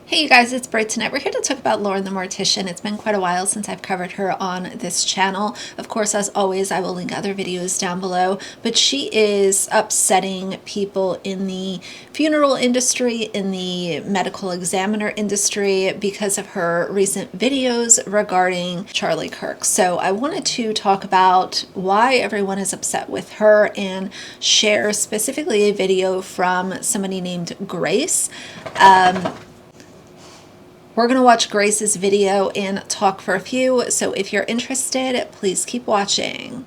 Hey you guys, it's Britt tonight. We're here to talk about Lauren the Mortician. It's been quite a while since I've covered her on this channel. Of course, as always, I will link other videos down below, but she is upsetting people in the funeral industry, in the medical examiner industry, because of her recent videos regarding Charlie Kirk. So I wanted to talk about why everyone is upset with her and share specifically a video from somebody named Grace. We're going to watch Grace's video and talk for a few, so if you're interested, please keep watching.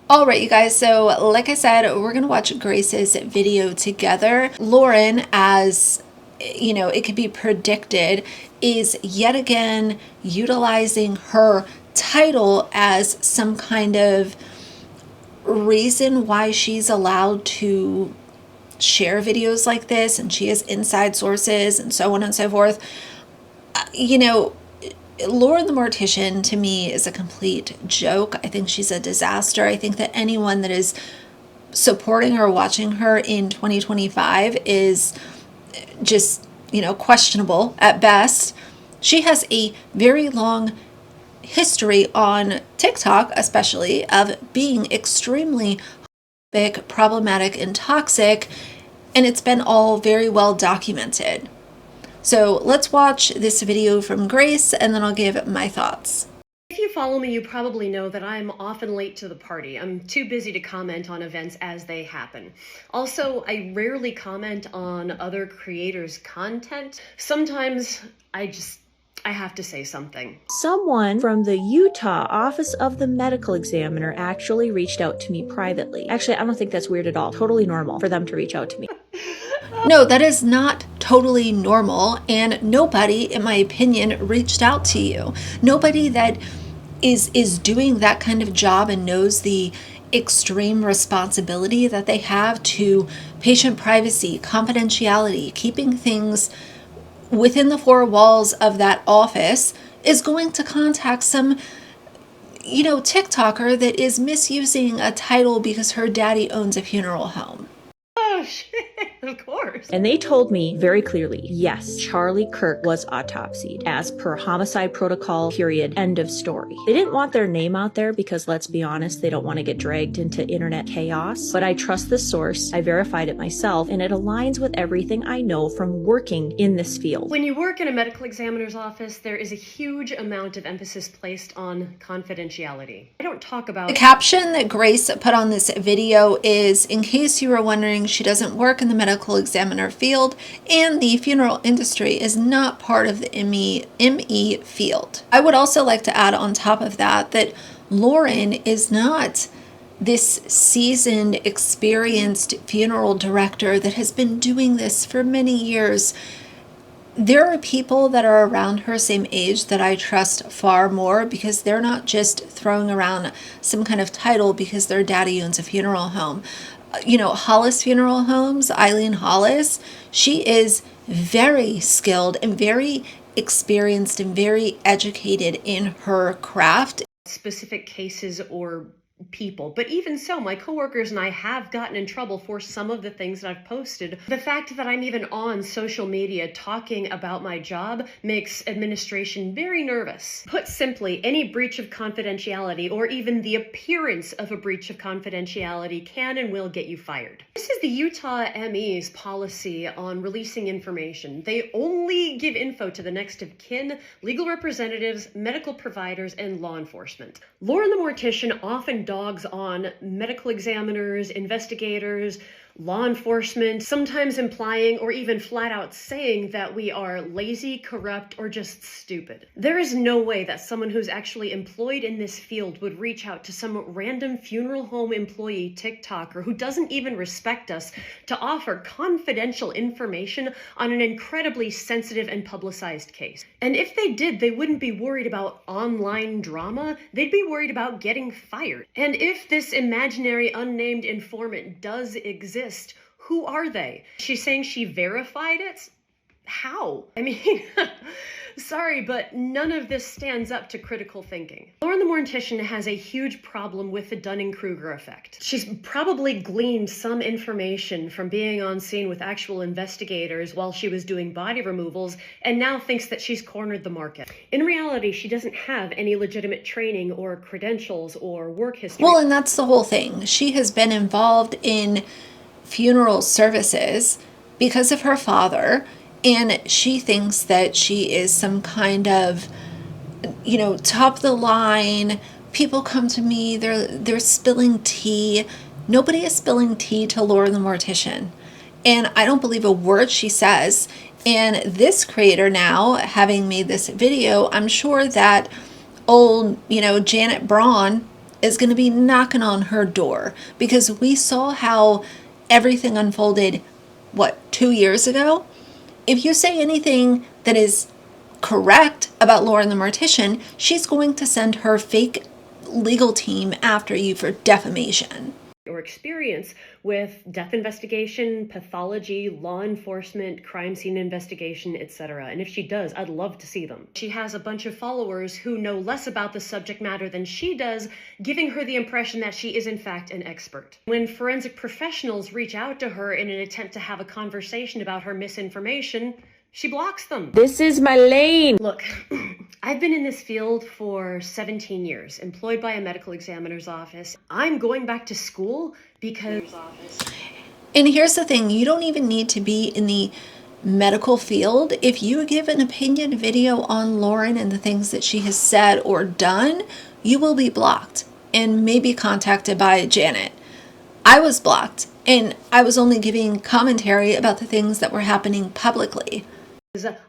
All right, you guys, so like I said, we're going to watch Grace's video together. Lauren, as you know, it could be predicted, is yet again utilizing her title as some kind of reason why she's allowed to share videos like this, and she has inside sources and so on and so forth. You know, Lauren the Mortician to me is a complete joke. I think she's a disaster. I think that anyone that is supporting or watching her in 2025 is just, questionable at best. She has a very long history on TikTok, especially, of being extremely problematic and toxic, and it's been all very well documented. So let's watch this video from Grace and then I'll give my thoughts. If you follow me, you probably know that I'm often late to the party. I'm too busy to comment on events as they happen. Also, I rarely comment on other creators' content. Sometimes I have to say something. Someone from the Utah Office of the Medical Examiner actually reached out to me privately. Actually, I don't think that's weird at all. Totally normal for them to reach out to me. No, that is not totally normal, and nobody, in my opinion, reached out to you. Nobody that is doing that kind of job and knows the extreme responsibility that they have to patient privacy, confidentiality, keeping things within the four walls of that office is going to contact some, TikToker that is misusing a title because her daddy owns a funeral home. Oh, shit, of course. And they told me very clearly, yes, Charlie Kirk was autopsied as per homicide protocol, period, end of story. They didn't want their name out there because, let's be honest, they don't want to get dragged into internet chaos. But I trust the source, I verified it myself, and it aligns with everything I know from working in this field. When you work in a medical examiner's office, there is a huge amount of emphasis placed on confidentiality. I don't talk about... The caption that Grace put on this video is, in case you were wondering, she doesn't work in the medical examiner field, and the funeral industry is not part of the ME field. I would also like to add on top of that Lauren is not this seasoned, experienced funeral director that has been doing this for many years. There are people that are around her same age that I trust far more because they're not just throwing around some kind of title because their daddy owns a funeral home. Hollis Funeral Homes, Eileen Hollis, she is very skilled and very experienced and very educated in her craft. Specific cases or people, but even so, my coworkers and I have gotten in trouble for some of the things that I've posted. The fact that I'm even on social media talking about my job makes administration very nervous. Put simply, any breach of confidentiality or even the appearance of a breach of confidentiality can and will get you fired. This is the Utah ME's policy on releasing information. They only give info to the next of kin, legal representatives, medical providers, and law enforcement. Lauren the Mortician often dogs on medical examiners, investigators, law enforcement, sometimes implying or even flat out saying that we are lazy, corrupt, or just stupid. There is no way that someone who's actually employed in this field would reach out to some random funeral home employee TikToker who doesn't even respect us to offer confidential information on an incredibly sensitive and publicized case. And if they did, they wouldn't be worried about online drama, they'd be worried about getting fired. And if this imaginary unnamed informant does exist, who are they? She's saying she verified it? How? I mean, sorry, but none of this stands up to critical thinking. Lauren the Mortician has a huge problem with the Dunning-Kruger effect. She's probably gleaned some information from being on scene with actual investigators while she was doing body removals, and now thinks that she's cornered the market. In reality, she doesn't have any legitimate training or credentials or work history. Well, and that's the whole thing. She has been involved in funeral services because of her father, and she thinks that she is some kind of, top of the line. People come to me, they're spilling tea. Nobody is spilling tea to Lauren the Mortician. And I don't believe a word she says. And this creator now, having made this video, I'm sure that old, Janet Braun is going to be knocking on her door, because we saw how everything unfolded, 2 years ago? If you say anything that is correct about Lauren the Mortician, she's going to send her fake legal team after you for defamation. Or experience with death investigation, pathology, law enforcement, crime scene investigation, etc. And if she does, I'd love to see them. She has a bunch of followers who know less about the subject matter than she does, giving her the impression that she is in fact an expert. When forensic professionals reach out to her in an attempt to have a conversation about her misinformation, she blocks them. This is my lane. Look, I've been in this field for 17 years, employed by a medical examiner's office. I'm going back to school because... And here's the thing, you don't even need to be in the medical field. If you give an opinion video on Lauren and the things that she has said or done, you will be blocked and maybe contacted by Janet. I was blocked, and I was only giving commentary about the things that were happening publicly.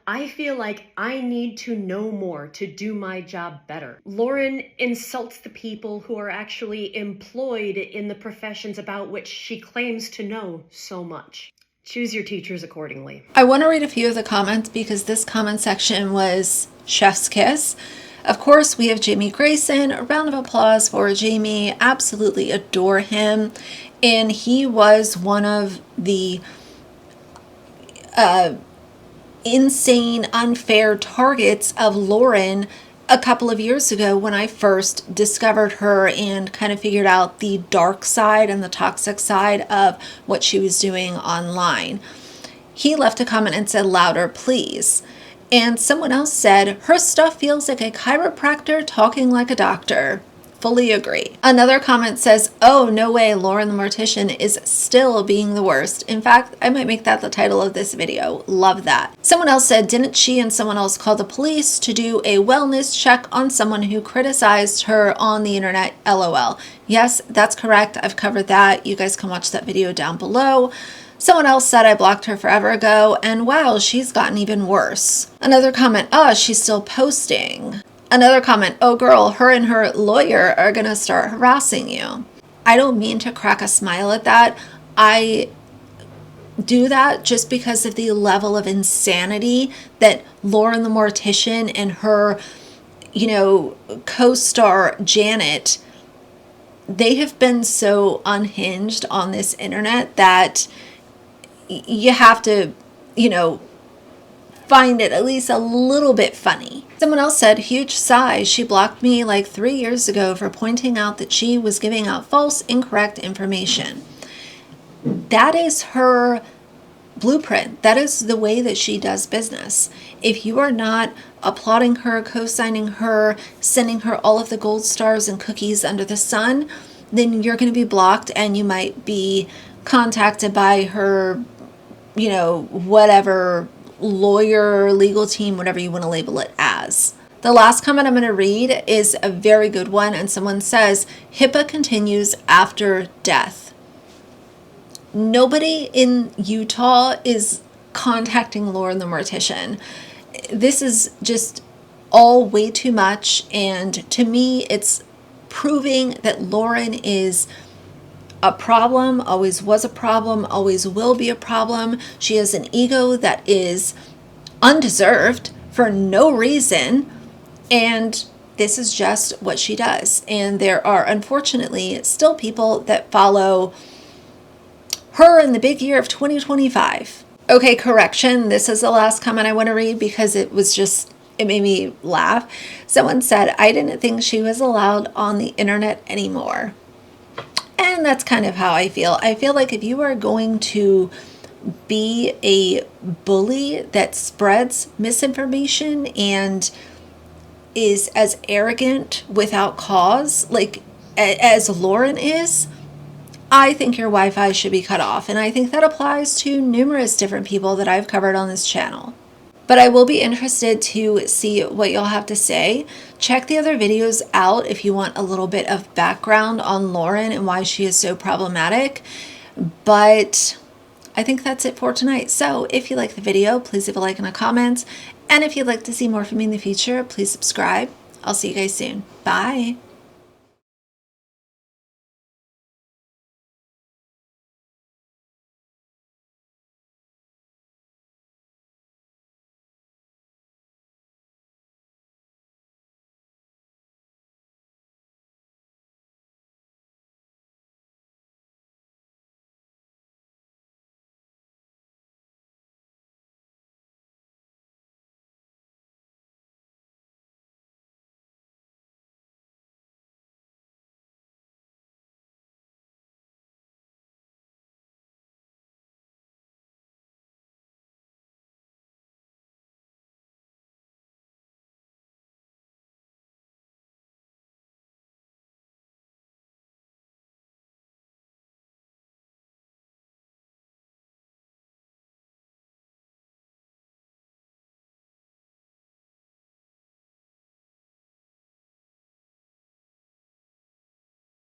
I feel like I need to know more to do my job better. Lauren insults the people who are actually employed in the professions about which she claims to know so much. Choose your teachers accordingly. I want to read a few of the comments because this comment section was chef's kiss. Of course, we have Jamie Grayson. A round of applause for Jamie. Absolutely adore him. And he was one of the insane, unfair targets of Lauren a couple of years ago when I first discovered her and kind of figured out the dark side and the toxic side of what she was doing online. He left a comment and said, "Louder, please." And someone else said, "Her stuff feels like a chiropractor talking like a doctor." Fully agree. Another comment says, "Oh, no way, Lauren the Mortician is still being the worst. In fact, I might make that the title of this video." Love that. Someone else said, "Didn't she and someone else call the police to do a wellness check on someone who criticized her on the internet? LOL. Yes, that's correct. I've covered that. You guys can watch that video down below. Someone else said, "I blocked her forever ago, and wow, she's gotten even worse." Another comment, "Oh, she's still posting." Another comment, "Oh girl, her and her lawyer are gonna start harassing you." I don't mean to crack a smile at that. I do that just because of the level of insanity that Lauren the Mortician and her, co-star Janet, they have been so unhinged on this internet that you have to, find it at least a little bit funny. Someone else said, "Huge sigh. She blocked me like 3 years ago for pointing out that she was giving out false, incorrect information." That is her blueprint. That is the way that she does business. If you are not applauding her, co-signing her, sending her all of the gold stars and cookies under the sun, then you're going to be blocked, and you might be contacted by her, whatever lawyer, legal team, whatever you want to label it as. The last comment I'm going to read is a very good one, and someone says, "HIPAA continues after death." Nobody in Utah is contacting Lauren the Mortician. This is just all way too much, and to me, it's proving that Lauren is a problem, always was a problem, always will be a problem. She has an ego that is undeserved for no reason, and this is just what she does. And there are unfortunately still people that follow her in the big year of 2025. Okay, correction. This is the last comment I want to read because it made me laugh. Someone said, I didn't think she was allowed on the internet anymore. And that's kind of how I feel. I feel like if you are going to be a bully that spreads misinformation and is as arrogant without cause, like as Lauren is, I think your Wi-Fi should be cut off. And I think that applies to numerous different people that I've covered on this channel. But I will be interested to see what y'all have to say. Check the other videos out if you want a little bit of background on Lauren and why she is so problematic. But I think that's it for tonight. So if you like the video, please leave a like and a comment. And if you'd like to see more from me in the future, please subscribe. I'll see you guys soon. Bye.